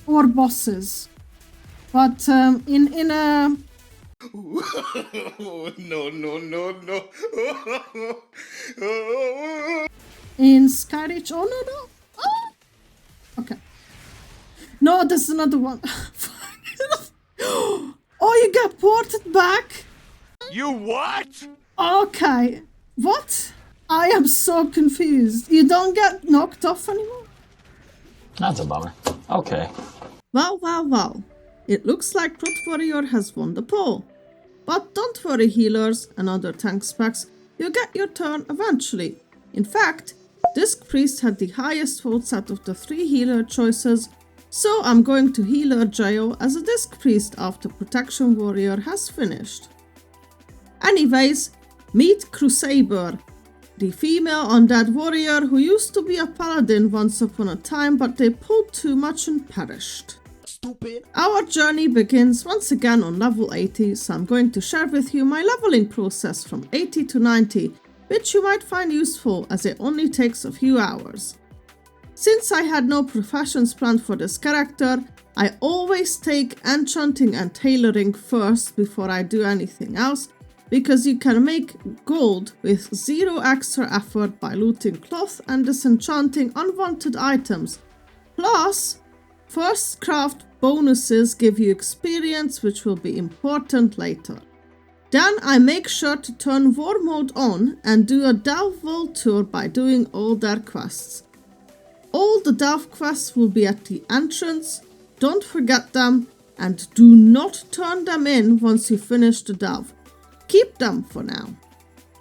or bosses. But in a No. in Skyreach, no. Oh! Okay. No, there's another one. Oh, you got ported back? You what? Okay. What? I am so confused. You don't get knocked off anymore? That's a bummer. Okay. Well. It looks like Prot Warrior has won the poll. But don't worry, healers and other tank specs, you'll get your turn eventually. In fact, Disc Priest had the highest votes out of the 3 healer choices, so I'm going to healer Jayo as a Disc Priest after Protection Warrior has finished. Anyways, meet Crusader, the female undead warrior who used to be a paladin once upon a time, but they pulled too much and perished. Stupid. Our journey begins once again on level 80, so I'm going to share with you my leveling process from 80 to 90, which you might find useful as it only takes a few hours. Since I had no professions planned for this character, I always take enchanting and tailoring first before I do anything else, because you can make gold with 0 extra effort by looting cloth and disenchanting unwanted items. Plus, first craft bonuses give you experience, which will be important later. Then I make sure to turn Warr mode on and do a Delve World tour by doing all their quests. All the Delve quests will be at the entrance, don't forget them, and do not turn them in once you finish the Delve. Keep them for now.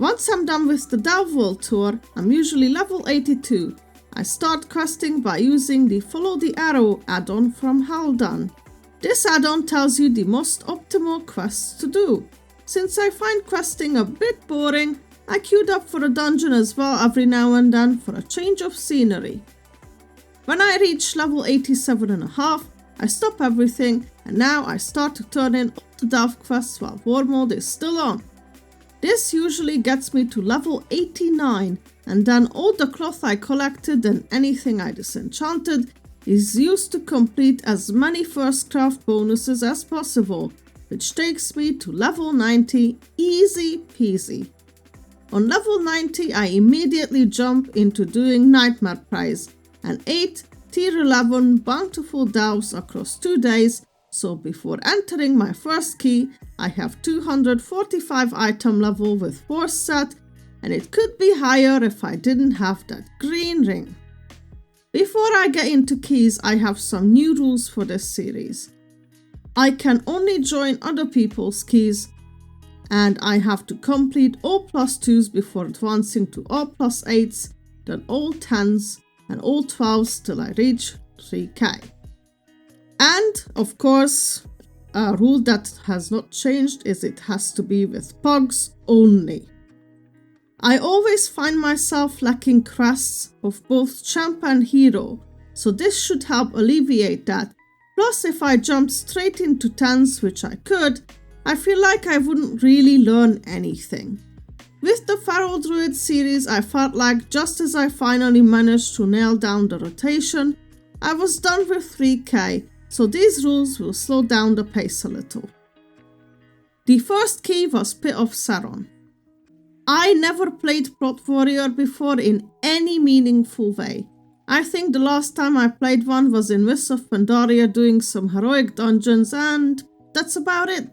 Once I'm done with the Delve World tour, I'm usually level 82. I start questing by using the Follow the Arrow add-on from Haldan. This add-on tells you the most optimal quests to do. Since I find questing a bit boring, I queued up for a dungeon as well every now and then for a change of scenery. When I reach level 87.5, I stop everything and now I start to turn in all the Delve quests while Warr mode is still on. This usually gets me to level 89, and then all the cloth I collected and anything I disenchanted is used to complete as many first craft bonuses as possible, which takes me to level 90, easy peasy. On level 90 I immediately jump into doing Nightmare Prize, and 8 tier 11 bountiful delves across 2 days, so before entering my first key, I have 245 item level with Force set, and it could be higher if I didn't have that green ring. Before I get into keys, I have some new rules for this series. I can only join other people's keys, and I have to complete all +2s before advancing to all +8s, then all 10s, and all 12s till I reach 3k. And, of course, a rule that has not changed is it has to be with pugs only. I always find myself lacking crests of both champ and hero, so this should help alleviate that. Plus, if I jumped straight into 10s, which I could, I feel like I wouldn't really learn anything. With the Feral Druid series, I felt like just as I finally managed to nail down the rotation, I was done with 3k, so these rules will slow down the pace a little. The first key was Pit of Saron. I never played Prot Warrior before in any meaningful way. I think the last time I played one was in Mists of Pandaria doing some heroic dungeons, and that's about it.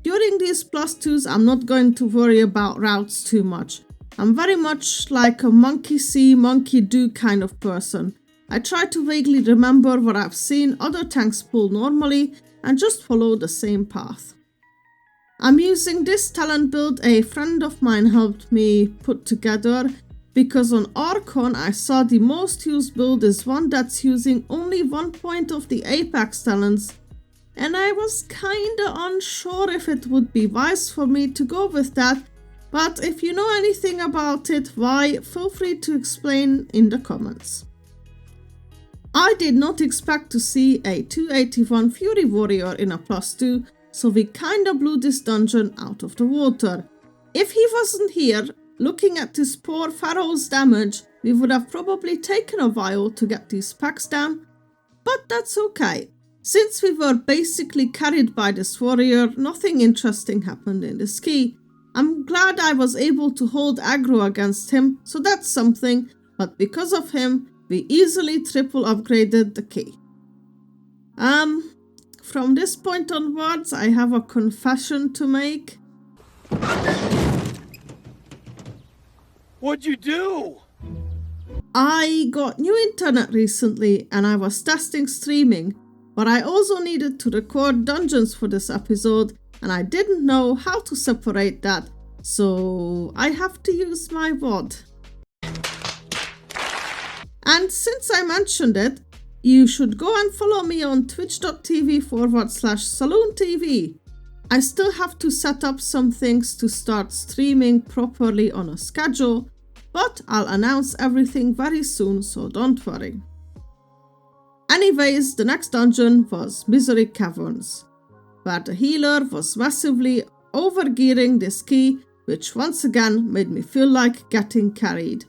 During these +2s, I'm not going to worry about routes too much. I'm very much like a monkey see, monkey do kind of person. I try to vaguely remember what I've seen other tanks pull normally and just follow the same path. I'm using this talent build a friend of mine helped me put together, because on Archon I saw the most used build is one that's using only 1 point of the Apex talents, and I was kinda unsure if it would be wise for me to go with that, but if you know anything about it, why, feel free to explain in the comments. I did not expect to see a 281 Fury Warrior in a +2, so we kinda blew this dungeon out of the water. If he wasn't here, looking at this poor Pharaoh's damage, we would have probably taken a while to get these packs down. But that's okay. Since we were basically carried by this warrior, nothing interesting happened in this key. I'm glad I was able to hold aggro against him, so that's something, but because of him, we easily triple upgraded the key. From this point onwards, I have a confession to make. What'd you do? I got new internet recently and I was testing streaming, but I also needed to record dungeons for this episode and I didn't know how to separate that, so I have to use my WOD. And since I mentioned it, you should go and follow me on twitch.tv/SaluunTV. I still have to set up some things to start streaming properly on a schedule, but I'll announce everything very soon, so don't worry. Anyways, the next dungeon was Misery Caverns, where the healer was massively overgearing this key, which once again made me feel like getting carried.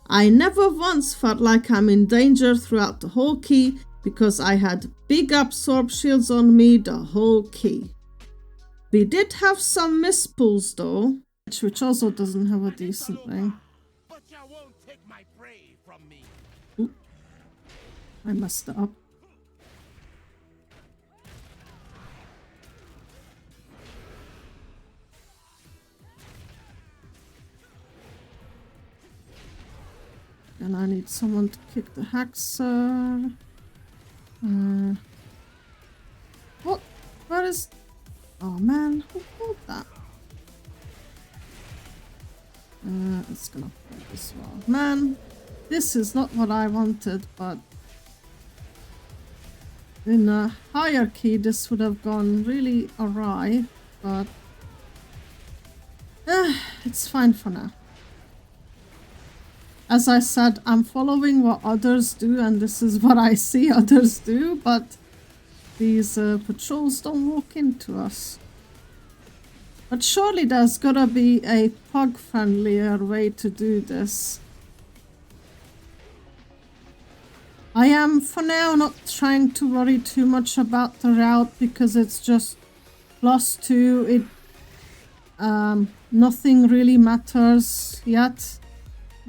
I never once felt like I'm in danger throughout the whole key because I had big absorb shields on me the whole key. We did have some Misspulls though, which also doesn't have a decent ring. But you won't take my prey from me. Ooh, I messed it up. And I need someone to kick the Hexer. What? Where is... Oh man, who pulled that? It's gonna fall as well. Man, this is not what I wanted, but... in a hierarchy, this would have gone really awry, but... it's fine for now. As I said, I'm following what others do, and this is what I see others do, but these patrols don't walk into us. But surely there's gotta be a pug-friendlier way to do this. I am, for now, not trying to worry too much about the route, because it's just +2. Nothing really matters yet.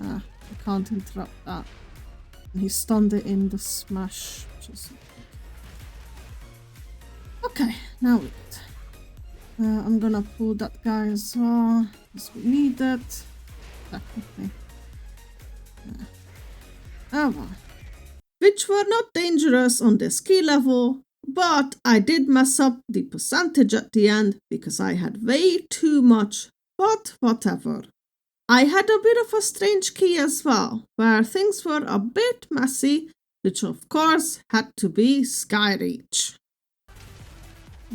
I can't interrupt that. He stunned it in the smash, which is okay. Now wait. I'm gonna pull that guy as well, because we need it. Technically. Oh well. Which were not dangerous on this key level, but I did mess up the percentage at the end because I had way too much, but whatever. I had a bit of a strange key as well, where things were a bit messy, which of course had to be Skyreach.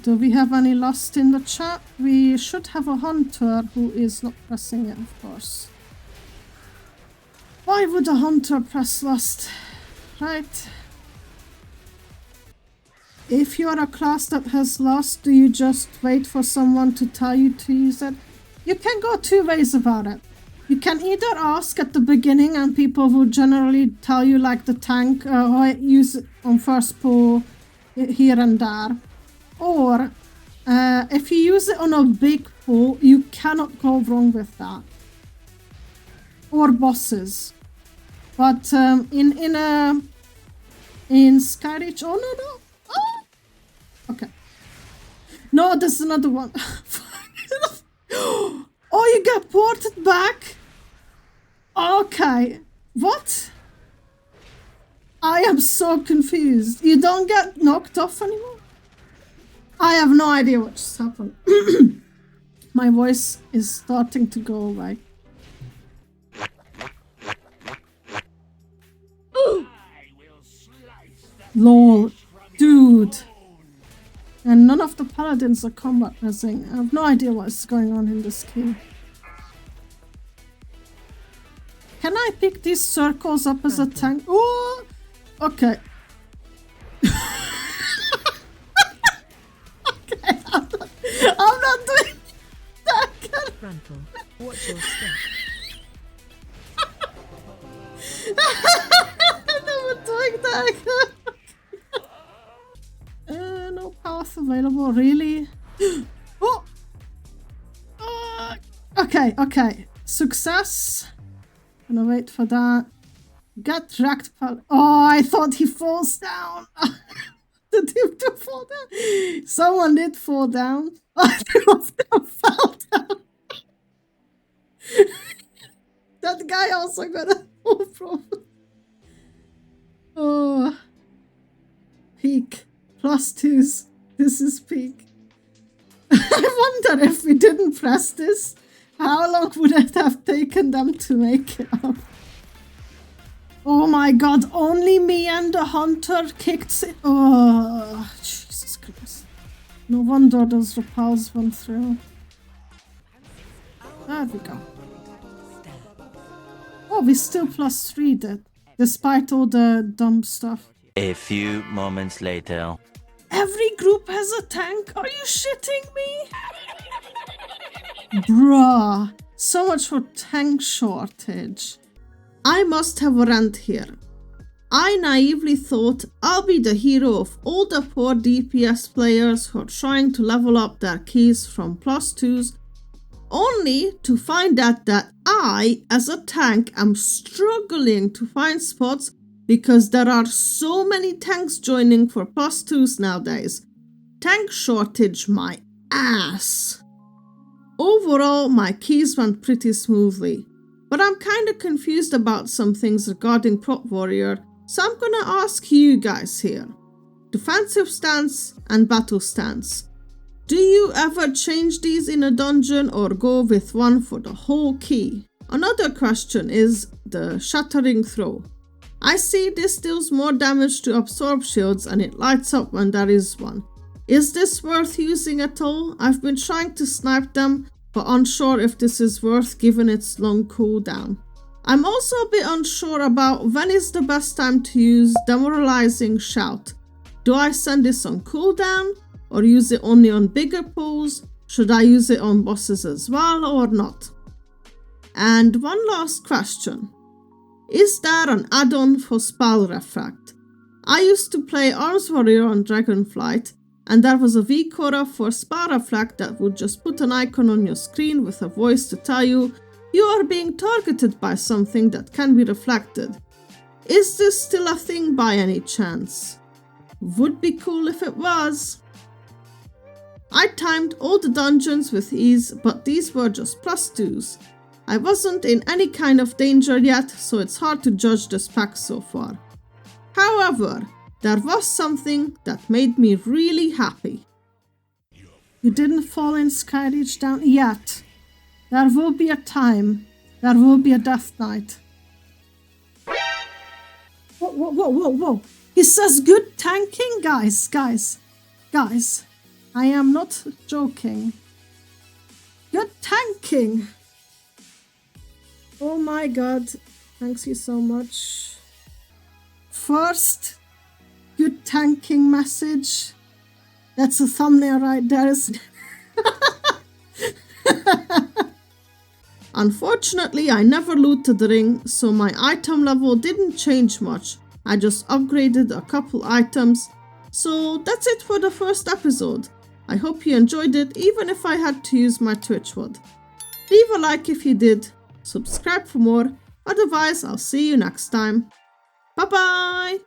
Do we have any lost in the chat? We should have a hunter who is not pressing it, of course. Why would a hunter press lost? Right. If you are a class that has lost, do you just wait for someone to tell you to use it? You can go two ways about it. You can either ask at the beginning and people will generally tell you, like the tank, use it on first pull here and there. Or if you use it on a big pull, you cannot go wrong with that. Or bosses. But in Skyreach, oh no. Oh! Okay. No, there's another one. Oh, you got ported back? Okay. What? I am so confused. You don't get knocked off anymore? I have no idea what just happened. My voice is starting to go away. Lol. Dude. And none of the paladins are combat resing. I have no idea what is going on in this key. Can I pick these circles up as a tank? Oh! Okay. Okay, I'm not doing that. Grandpa, watch your step. I'm never doing that. health available, really? Oh! Okay. Success. Gonna wait for that. Get wrecked, pal. Oh, I thought he falls down. Did him to fall down? Someone did fall down. I fell down. That guy also got a fall problem. Oh. Peak. +2s. This is peak. I wonder if we didn't press this, how long would it have taken them to make it up? Oh my god, only me and the hunter kicked it. Oh, Jesus Christ. No wonder those repels went through. There we go. Oh, we still +3 did, despite all the dumb stuff. A few moments later. Every group has a tank? Are you shitting me? Bruh. So much for tank shortage. I must have a rant here. I naively thought I'll be the hero of all the poor DPS players who are trying to level up their keys from +2s, only to find out that I, as a tank, am struggling to find spots because there are so many tanks joining for +2s nowadays. Tank shortage my ass. Overall, my keys went pretty smoothly, but I'm kinda confused about some things regarding Prot Warrior, so I'm gonna ask you guys here. Defensive stance and battle stance. Do you ever change these in a dungeon or go with one for the whole key? Another question is the shattering throw. I see this deals more damage to absorb shields and it lights up when there is one. Is this worth using at all? I've been trying to snipe them, but unsure if this is worth given its long cooldown. I'm also a bit unsure about when is the best time to use Demoralizing Shout. Do I send this on cooldown or use it only on bigger pulls? Should I use it on bosses as well or not? And one last question. Is there an add-on for Spell Refract? I used to play Arms Warrior on Dragonflight, and there was a weak aura for Spell Refract that would just put an icon on your screen with a voice to tell you you are being targeted by something that can be reflected. Is this still a thing by any chance? Would be cool if it was. I timed all the dungeons with ease, but these were just +2s. I wasn't in any kind of danger yet, so it's hard to judge the specs so far. However, there was something that made me really happy. You didn't fall in Skyreach down yet. There will be a time. There will be a death knight. Whoa. He says good tanking? Guys. I am not joking. Good tanking. Oh my god. Thanks you so much. First, good tanking message. That's a thumbnail right there. Unfortunately, I never looted the ring, so my item level didn't change much. I just upgraded a couple items. So that's it for the first episode. I hope you enjoyed it, even if I had to use my Twitch word. Leave a like if you did, subscribe for more, otherwise I'll see you next time. Bye bye!